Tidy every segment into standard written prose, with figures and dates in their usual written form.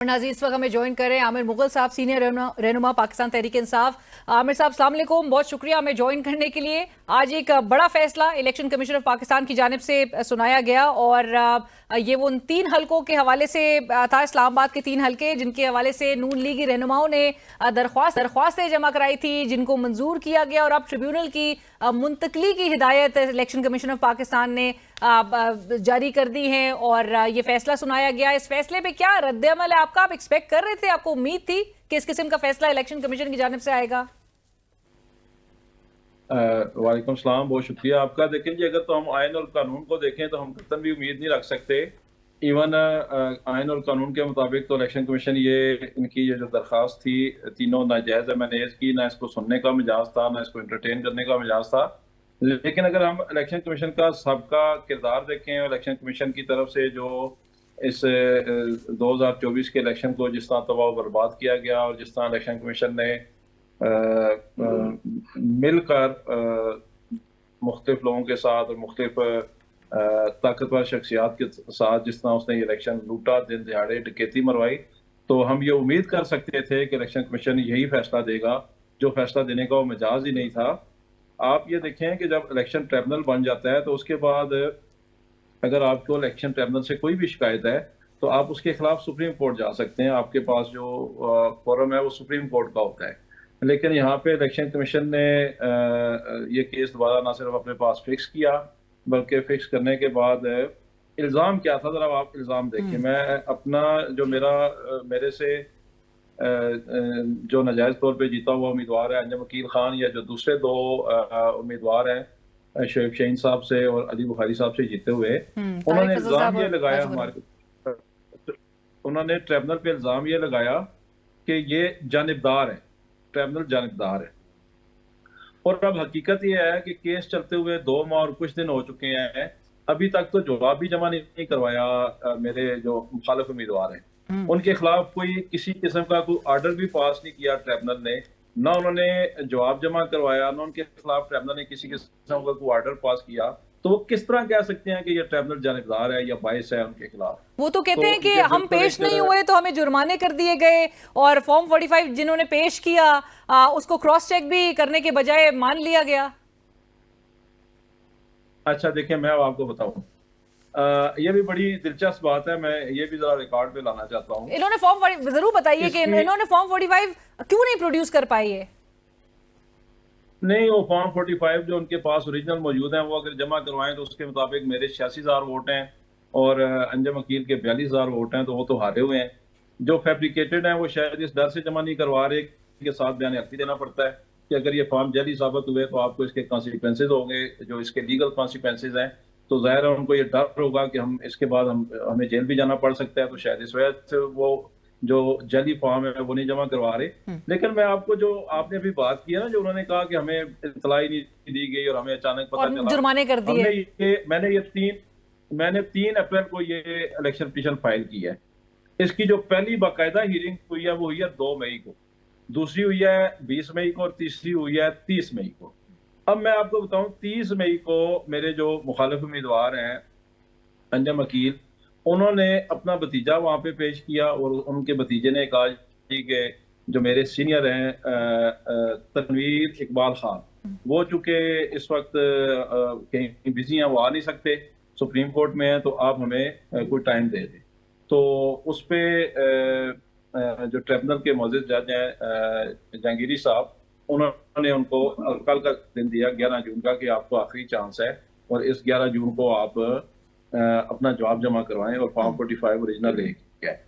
नाज़रीन इस वक्त हमें ज्वाइन कर रहे हैं आमिर मुगल साहब, सीनियर रहनुमा पाकिस्तान तहरीक इंसाफ। आमिर साहब अस्सलाम वालेकुम, बहुत शुक्रिया हमें ज्वाइन करने के लिए। आज एक बड़ा फैसला इलेक्शन कमीशन ऑफ पाकिस्तान की जानिब से सुनाया गया और ये वो उन 3 हलकों के हवाले से था, इस्लामाबाद के 3 हलके जिनके हवाले से नून लीगी रहनुमाओं ने दरख्वास्तें जमा कराई थी, जिनको मंजूर किया गया और अब ट्रिब्यूनल की मुंतकली की हिदायत इलेक्शन कमीशन ऑफ पाकिस्तान ने जारी कर दी है और ये फैसला सुनाया गया। इस फैसले पे क्या रद्द-ए-अमल है आपका? आप एक्सपेक्ट कर रहे थे, आपको उम्मीद थी कि इस किस्म का फैसला इलेक्शन कमीशन की जानिब से आएगा? वालेकुम सलाम, बहुत शुक्रिया आपका। देखें जी, अगर तो हम आयन और कानून को देखें तो हम कतई भी उम्मीद नहीं रख सकते। इवन आयन और कानून के मुताबिक तो इलेक्शन कमीशन इनकी ये जो दरख्वास्त थी तीनों नाजायज़ है, मैंने की ना इसको सुनने का मिजाज था ना इसको इंटरटेन करने का मिजाज था। लेकिन अगर हम इलेक्शन कमीशन का सबका किरदार देखें और इलेक्शन कमीशन की तरफ से जो इस 2024 के इलेक्शन को जिस तरह तबाह बर्बाद किया गया और जिस तरह इलेक्शन कमीशन ने मिलकर मुख्तलिफ लोगों के साथ और मुख्तलिफ ताकतवर शख्सियात के साथ जिस तरह उसने इलेक्शन लूटा, दिन दिहाड़े डकैती मरवाई, तो हम ये उम्मीद कर सकते थे कि इलेक्शन कमीशन यही फैसला देगा जो फैसला देने का वो मिजाज ही नहीं था। आप ये देखें कि जब इलेक्शन ट्रिब्यूनल बन जाता है तो उसके बाद अगर आपको इलेक्शन ट्रिब्यूनल से कोई भी शिकायत है तो आप उसके खिलाफ सुप्रीम कोर्ट जा सकते हैं। आपके पास जो फोरम है वो सुप्रीम कोर्ट का होता है। लेकिन यहाँ पे इलेक्शन कमीशन ने ये केस दोबारा ना सिर्फ अपने पास फिक्स किया बल्कि फिक्स करने के बाद इल्ज़ाम क्या था, जरा आप इल्ज़ाम देखिए। मैं अपना जो मेरे से जो नाजायज़ तौर पे जीता हुआ उम्मीदवार है अंजम वकील खान, या जो दूसरे 2 उम्मीदवार हैं शोएब शाहीन साहब से और अली बुखारी साहब से जीते हुए, उन्होंने इल्ज़ाम ये लगाया उन्होंने ट्रिब्यूनल पे इल्ज़ाम ये लगाया कि ये जानिबदार है, ट्रिब्यूनल जानिबदार है। और अब हकीकत ये है कि केस चलते हुए 2 माह और कुछ दिन हो चुके हैं, अभी तक तो जवाब भी जमा नहीं करवाया मेरे जो मुखालिफ उम्मीदवार हैं। उनके खिलाफ कोई किसी किस्म का कोई ऑर्डर भी पास नहीं किया ट्रिब्यूनल ने, ना उन्होंने जवाब जमा करवाया, ना उनके खिलाफ ट्रिब्यूनल ने किसी किस्म का कोई ऑर्डर पास किया। तो वो किस तरह कह सकते हैं कि ये ट्रिब्यूनल जानिबदार है या बायस है उनके खिलाफ? वो तो कहते हैं कि हम पेश नहीं हुए तो हमें जुर्माने कर दिए गए और फॉर्म 45 जिन्होंने पेश किया उसको क्रॉस चेक भी करने के बजाय मान लिया गया। अच्छा देखिए, मैं आपको बताऊं, ये भी बड़ी दिलचस्प बात है, मैं ये भी जरा रिकॉर्ड पे लाना चाहता हूँ। इन्होंने फॉर्म जरूर बताइए कि इन्होंने फॉर्म 45 क्यों नहीं प्रोड्यूस कर पाई है? नहीं, वो फॉर्म 45 जो उनके पास ओरिजिनल मौजूद हैं वो अगर जमा करवाएं तो उसके मुताबिक मेरे 86,000 वोट हैं और अंजम वकील के 42,000 वोट हैं, तो वो तो हारे हुए हैं। जो फैब्रिकेटेड हैं वो शायद इस डर से जमा नहीं करवा रहे के साथ बयान हक़ी देना पड़ता है कि अगर ये फॉर्म जाली साबित हुए तो आपको इसके कॉन्सिक्वेंसेज होंगे, जो इसके लीगल कॉन्सिक्वेंसेज हैं। तो जाहिर है उनको ये डर होगा कि हम इसके बाद हमें जेल भी जाना पड़ सकता है, तो शायद इस वजह से वो जो जाली फॉर्म है वो नहीं जमा करवा रहे। लेकिन मैं आपको जो आपने अभी बात की है ना, जो उन्होंने कहा कि हमें इत्तला ही नहीं दी गई और हमें अचानक पता चला, जुर्माने कर दिए। मैंने 3 अप्रैल को ये इलेक्शन पिटीशन फाइल की है। इसकी जो पहली बाकायदा हियरिंग हुई है वो हुई है 2 मई को, दूसरी हुई है 20 मई को और तीसरी हुई है 30 मई को। अब मैं आपको बताऊं, 30 मई को मेरे जो मुखालिफ उम्मीदवार हैं अंजम वकील, उन्होंने अपना भतीजा वहां पे पेश किया और उनके भतीजे ने कहा कि जो मेरे सीनियर हैं तनवीर इकबाल खान, वो चूंकि इस वक्त कहीं बिजी हैं, वो आ नहीं सकते, सुप्रीम कोर्ट में है, तो आप हमें कोई टाइम दे दें। तो उस पर जो ट्रिब्यूनल के मौजूद जज हैं जहांगीरी साहब, उन्होंने उनको कल का दिन दिया 11 जून का कि आपको आखिरी चांस है और इस 11 जून को आप अपना जवाब जमा करवाएं और फॉर्म 45 ओरिजिनल लेके आए।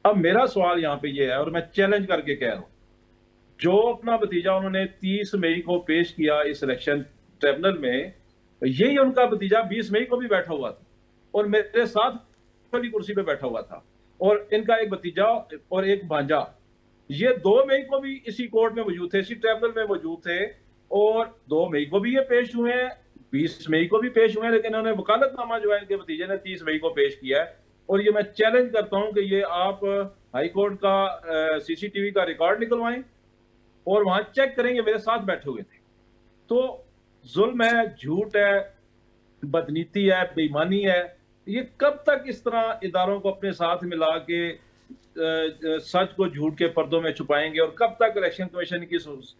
अब मेरा सवाल यहाँ पे ये है और मैं चैलेंज करके कह रहा हूँ, जो अपना भतीजा उन्होंने 30 मई को पेश किया इस इलेक्शन ट्रिब्यूनल में, यही उनका भतीजा 20 मई को भी बैठा हुआ था और मेरे साथ वाली कुर्सी पे बैठा हुआ था, और इनका एक भतीजा और एक भांजा, ये 2 मई को भी इसी कोर्ट में मौजूद थे, इसी ट्रिब्यूनल में मौजूद थे और 2 मई को भी ये पेश हुए हैं, 20 मई को भी पेश हुए हैं, लेकिन उन्होंने वकालतनामा जो है इनके भतीजे ने 30 मई को पेश किया है। और ये मैं चैलेंज करता हूं कि ये आप हाई कोर्ट का सीसीटीवी का रिकॉर्ड निकलवाएं और वहां चेक करेंगे, मेरे साथ बैठे हुए थे। तो जुल्म है, झूठ है, बदनीति है, बेईमानी है। ये कब तक इस तरह इदारों को अपने साथ मिला के सच को झूठ के पर्दों में छुपाएंगे और कब तक इलेक्शन कमीशन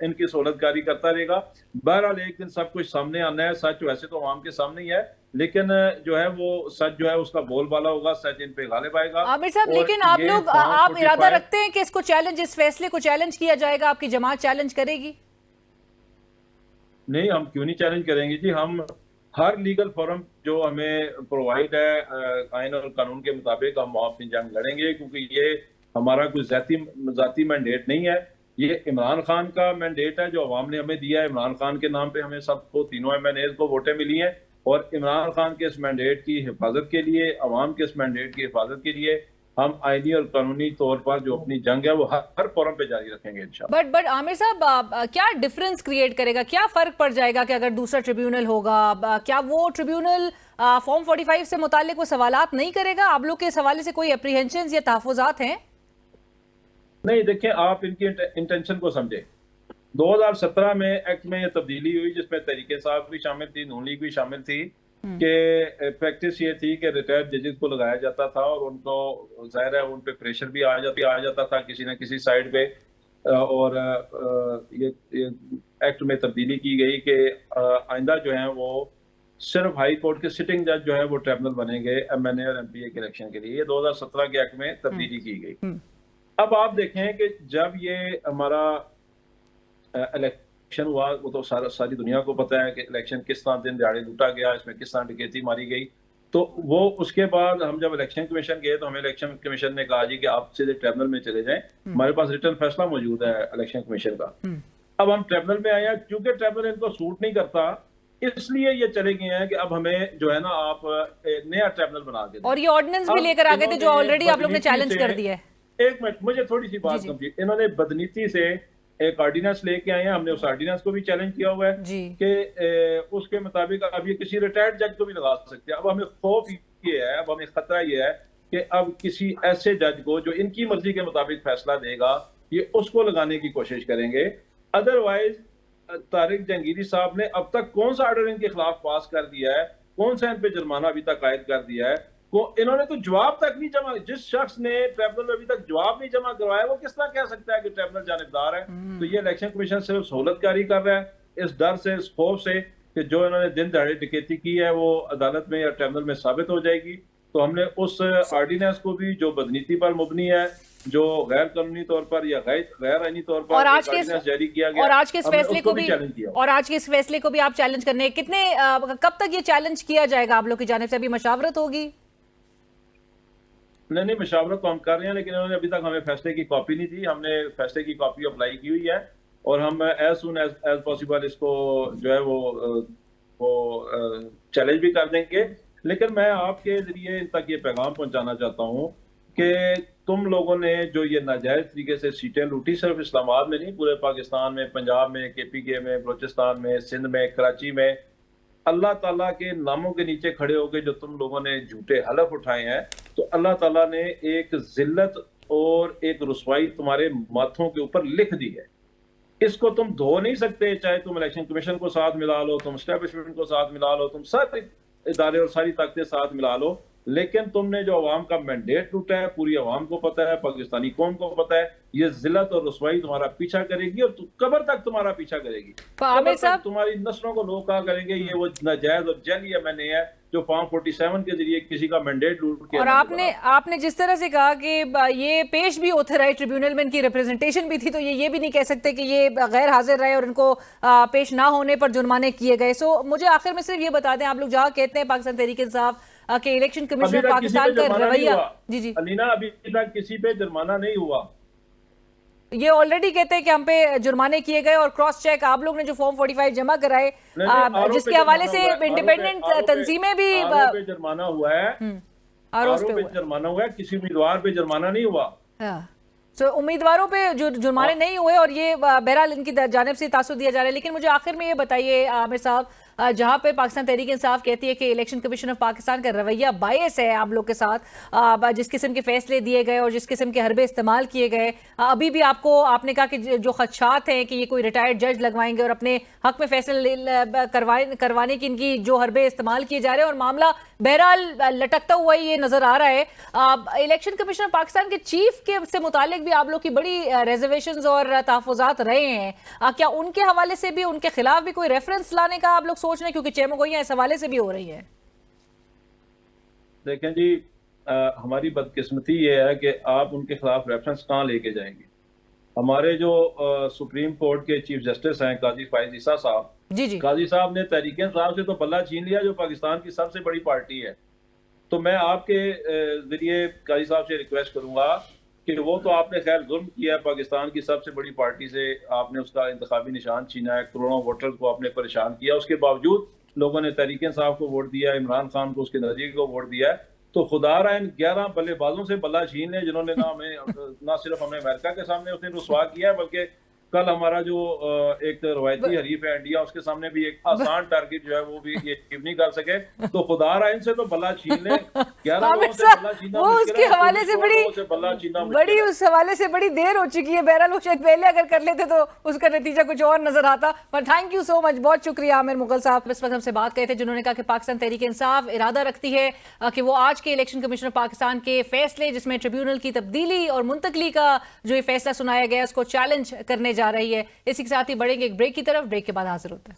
इनकी सहूलतकारी करता रहेगा। बहरहाल एक दिन सब कुछ सामने आना है। सच वैसे तो आवाम के सामने ही है, लेकिन जो है वो सच जो है उसका बोलबाला होगा, सच इन पे गालिब आएगा। आमिर साहब, और लेकिन आप ये लोग फॉर्म आप इरादा 45 रखते हैं कि इसको चैलेंज, इस फैसले को चैलेंज किया जाएगा? आपकी जमात चैलेंज करेगी? नहीं, हम क्यों नहीं चैलेंज करेंगे जी। हम हर लीगल फोरम जो हमें प्रोवाइड है आइन और कानून के मुताबिक हम वहां अपनी जंग लड़ेंगे, क्योंकि ये हमारा कोई जाती मैंडेट नहीं है। ये इमरान खान का मैंडेट है जो अवाम ने हमें दिया है। इमरान खान के नाम पे हमें सबको, तीनों MNAs को वोटें मिली हैं, और इमरान खान के इस मैंडेट की हिफाजत के लिए, अवाम के इस मैंडेट की हिफाजत के लिए हम आईनी और कानूनी तौर पर जो अपनी जंग है वो हर फोरम पे जारी रखेंगे इंशाल्लाह। बट आमिर साहब, क्या डिफरेंस क्रिएट करेगा, क्या फर्क पड़ जाएगा कि अगर दूसरा ट्रिब्यूनल होगा, क्या वो ट्रिब्यूनल फॉर्म 45 से मुतालिक वो सवालात नहीं करेगा? आप लोग के इस हवाले से कोई अप्रीहेंशंस या तहफुजात हैं? नहीं, देखें, आप इनकी इंटेंशन को समझे। 2017 में एक्ट में ये तब्दीली हुई जिसमें तहरीक इंसाफ भी शामिल थी, नून लीग भी शामिल थी, कि प्रैक्टिस ये थी कि रिटायर्ड जजेस को लगाया जाता था और उनको जाहिर है उन पे प्रेशर भी आ जाता था किसी न किसी साइड पे। और ये एक्ट में तब्दीली की गई कि आइंदा जो है वो सिर्फ हाई कोर्ट के सिटिंग जज जो है वो ट्रिब्यूनल बनेंगे MNA और MPA के इलेक्शन के लिए। ये 2017 के एक्ट में तब्दीली की गई। अब आप देखें कि जब ये हमारा इलेक्शन हुआ, वो तो सारी दुनिया को पता है कि इलेक्शन किस तरह दिन दिहाड़े लूटा गया, इसमें किस तरह डकैती मारी गई। तो वो उसके बाद हम जब इलेक्शन कमीशन गए तो हमें इलेक्शन कमीशन ने कहा जी कि आप सीधे ट्रिब्यूनल में चले जाएं, हमारे पास रिटर्न फैसला मौजूद है इलेक्शन कमीशन का। अब हम ट्रिब्यूनल में आए हैं, क्योंकि ट्रिब्यूनल इनको सूट नहीं करता, इसलिए ये चले गए हैं कि अब हमें जो है ना आप नया ट्रिब्यूनल बना के दें। और ये ऑर्डिनेंस भी लेकर आ गए थे जो ऑलरेडी आप लोग ने चैलेंज कर दिया है। एक मिनट, मुझे थोड़ी सी बात समझिए। इन्होंने बदनीति से एक ऑर्डिनेंस लेके आए हैं, हमने उस ऑर्डिनेंस को भी चैलेंज किया हुआ है कि उसके मुताबिक अब ये किसी रिटायर्ड जज को भी लगा सकते हैं। अब हमें खौफ ये है, अब हमें खतरा ये है कि अब किसी ऐसे जज को जो इनकी मर्जी के मुताबिक फैसला देगा, ये उसको लगाने की कोशिश करेंगे। अदरवाइज तारिक जहांगीरी साहब ने अब तक कौन सा ऑर्डर इनके खिलाफ पास कर दिया है, कौन सा इन पे जुर्माना अभी तक आयद कर दिया है? इन्होंने तो जवाब तक नहीं जमा, जिस शख्स ने ट्रिब्यूनल में अभी तक जवाब नहीं जमा करवाया वो किस तरह कह सकता है कि ट्रिब्यूनल जानिबदार है? तो ये इलेक्शन कमीशन सिर्फ सहूलतकारी कर रहा है इस डर से, इस खौफ से कि जो इन्होंने दिन दहाड़े डकैती की है वो अदालत में या ट्रिब्यूनल में साबित हो जाएगी। तो हमने उस ऑर्डिनेंस को भी जो बदनीति पर मुबनी है, जो गैर कानूनी तौर पर या गैर आईनी तौर पर जारी किया गया, और आज के इस फैसले को भी चैलेंज किया। और आज के इस फैसले को भी आप चैलेंज करने कितने कब तक ये चैलेंज किया जाएगा? आप लोग की जानिब से अभी मशावरत होगी? नहीं, मशावरत तो हम कर रहे हैं, लेकिन उन्होंने अभी तक हमें फैसले की कॉपी नहीं दी। हमने फैसले की कॉपी अप्लाई की हुई है और हम एज सुन एज पॉसिबल इसको जो है वो चैलेंज भी कर देंगे। लेकिन मैं आपके जरिए इन तक ये पैगाम पहुंचाना चाहता हूँ कि तुम लोगों ने जो ये नाजायज तरीके से सीटें लूटी, सिर्फ इस्लामाबाद में नहीं, पूरे पाकिस्तान में, पंजाब में, KPK में, बलोचिस्तान में, सिंध में, कराची में, अल्लाह ताला के नामों के नीचे खड़े होकर जो तुम लोगों ने झूठे हलफ उठाए हैं, तो अल्लाह ताला ने एक जिल्लत और एक रुसवाई तुम्हारे माथों के ऊपर लिख दी है। इसको तुम धो नहीं सकते, चाहे तुम इलेक्शन कमीशन को साथ मिला लो, तुम एस्टेब्लिशमेंट को साथ मिला लो, तुम सारे इदारे और सारी ताकतें साथ मिला लो, लेकिन तुमने जो अवाम का मैंडेट लूटा है, पूरी अवाम को पता है, पाकिस्तानी कौम को पता है, ये जिल्लत और रुसवाई तुम्हारा पीछा करेगी और कब्र तक तुम्हारा पीछा करेगी। आमिर साहब, तुम्हारी नस्लों को लोग कहा करेंगे ये वो नाजायज और जली MNA है जो फॉर्म 47 के जरिए किसी का मैंडेट लूट के। और आपने जिस तरह से कहा कि ये पेश भी होते रहे ट्रिब्यूनल में, इनकी रिप्रेजेंटेशन भी थी, तो ये भी नहीं कह सकते कि ये गैर हाजिर रहे और इनको पेश ना होने पर जुर्माने किए गए। सो मुझे आखिर में सिर्फ ये बता दें, आप लोग जहाँ कहते हैं पाकिस्तान तहरीक इंसाफ के इलेक्शन कमीशन पाकिस्तान का रवैया, जी अलीना, अभी तक किसी पे जुर्माना नहीं हुआ। ये ऑलरेडी कहते हैं कि हम पे जुर्माने किए गए और क्रॉस चेक आप लोग ने जो फॉर्म 45 जमा कराए, जिसके हवाले से इंडिपेंडेंट तंजीमें भी जुर्माना हुआ है, आरोप पे जुर्माना हुआ है, किसी उम्मीदवार पे जुर्माना नहीं हुआ। तो उम्मीदवारों पे जो जुर्माने नहीं हुए और ये बहरहाल इनकी जानिब से तासुर दिया जा रहा है। लेकिन मुझे आखिर में ये बताइए आमिर साहब, जहां पे पाकिस्तान तहरीक इंसाफ कहती है कि इलेक्शन कमीशन ऑफ पाकिस्तान का रवैया बायस है आप लोग के साथ, जिस किस्म के फैसले दिए गए और जिस किस्म के हरबे इस्तेमाल किए गए। अभी भी आपने कहा कि जो खदशात हैं कि ये कोई रिटायर्ड जज लगवाएंगे और अपने हक में फैसले करवाने की इनकी जो हरबे इस्तेमाल किए जा रहे हैं, और मामला बहरहाल लटकता हुआ ये नजर आ रहा है। इलेक्शन कमीशन ऑफ पाकिस्तान के चीफ के से मुतालिक भी आप लोग की बड़ी रिजर्वेशंस और तहफुजात रहे हैं, क्या उनके हवाले से भी, उनके खिलाफ भी कोई रेफरेंस लाने का आप लोग सोच रहे हैं, क्योंकि चेमोगोइयां इस हवाले से भी हो रही है? देखें जी, हमारी बदकिस्मती ये है कि आप उनके खिलाफ रेफरेंस कहाँ लेके जाएंगे। हमारे जो सुप्रीम कोर्ट के चीफ जस्टिस हैं काजी फायज ईसा साहब, जी काजी साहब ने तहरीक इंसाफ से तो बल्ला छीन लिया, जो पाकिस्तान की सबसे बड़ी पार्टी है। तो मैं आपके जरिए काजी साहब से रिक्वेस्ट करूंगा कि वो तो आपने खैर जुल्म किया है, पाकिस्तान की सबसे बड़ी पार्टी से आपने उसका इंतखाबी निशान छीना है, करोड़ों वोटर को आपने परेशान किया, उसके बावजूद लोगों ने तहरीक इंसाफ को वोट दिया, इमरान खान को, उसके नज़रिए को वोट दिया है। तो खुदा रहा इन 11 बल्लेबाजों से बल्ला छीन ले, जिन्होंने ना सिर्फ हमें अमेरिका के सामने उसने रुसवा किया है, बल्कि कल हमारा जो एक रवायती हरीफ है इंडिया, उसके सामने भी एक आसान टारगेट जो है वो भी ये अचीव नहीं कर सके। तो खुदा रहा इनसे तो बल्ला छीन ले। 11 लोगों से बल्ला छीनना वो उसके हवाले से बड़ी उस हवाले से बड़ी देर हो चुकी है। बहरहाल वो शायद पहले अगर कर लेते तो उसका नतीजा कुछ और नजर आता। पर थैंक यू सो मच, बहुत शुक्रिया आमिर मुगल साहब इस वक्त हमसे बात करे थे, जिन्होंने कहा कि पाकिस्तान तहरीक इंसाफ इरादा रखती है कि वो आज के इलेक्शन कमीशन ऑफ पाकिस्तान के फैसले, जिसमें ट्रिब्यूनल की तब्दीली और मुंतकली का जो ये फैसला सुनाया गया, उसको चैलेंज करने जा रही है। इसी के साथ ही बढ़ेंगे एक ब्रेक की तरफ। ब्रेक के बाद हाजिर होते हैं।